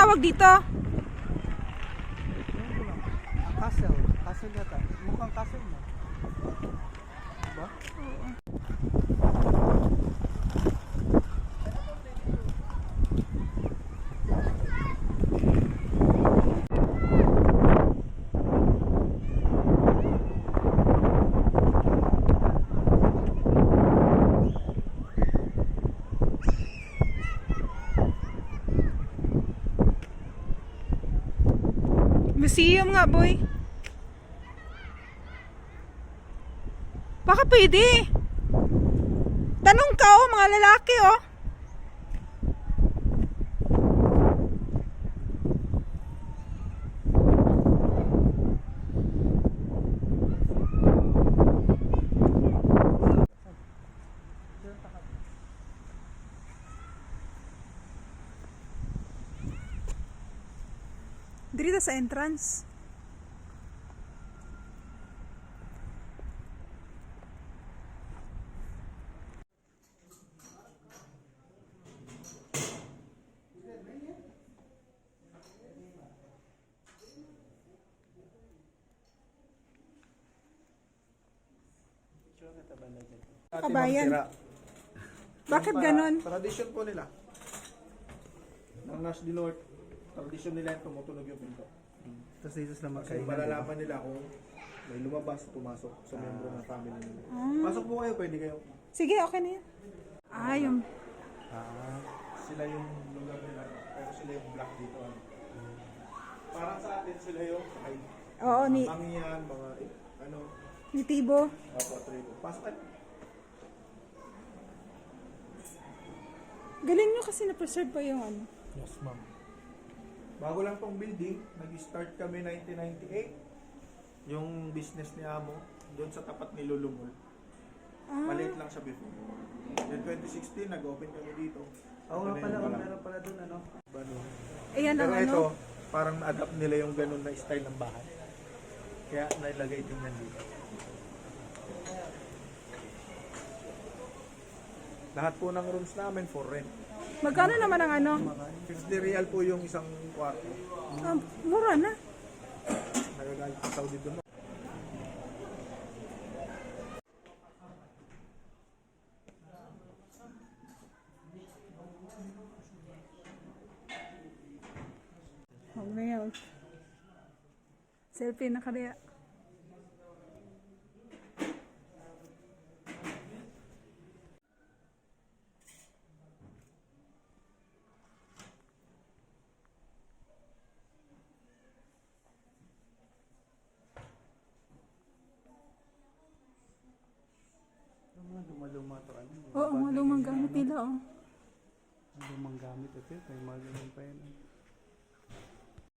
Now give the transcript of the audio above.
tawag dito? Castle. Castle yata. Mukhang castle na. Diba? Museum nga, boy. Baka pwede. Tanong ka, oh, mga lalaki, oh. Dito sa entrance. Kabayan. Bakit ganon? Tradisyon po nila. Ng Nash di North, tradisyon nila yung tumutunog yung pinto. Tapos dito sila Kasi magkainan. malalaman nila kung may lumabas, pumasok sa membro ng family nila. Pasok po kayo, pwede kayo. Sige, okay na yan. Yung... Sila yung lugar nila, pero sila yung black dito. Parang sa atin sila yung ay, Oo, ni Mangian, mga ano, Tibo. tribo. Pasok kayo. Galing nyo kasi na-preserve pa yung ano. Yes, ma'am. Bago lang tong building, nag-start kami 1998. Yung business ni Amo, doon sa tapat ni Lulumol. Maliit lang siya before. Then 2016, nag-open kami dito. Oo nga pala, meron pala dun ano. Bano. Ayan ang Pero ano. ito, parang na-adapt nila yung ganun na style ng bahay. Kaya nailagay din yan dito. Lahat po ng rooms namin for rent. Magkano naman ang ano? 50 real po yung isang kwarto. Mura na. Nagagalit sa Saudi doon. Oh, ngayon. Selfie na kaya. Mga lumaluma to ano. Oo, mga lumang gamit nila, oh. Lumang gamit ito. May mga ganun pa yan.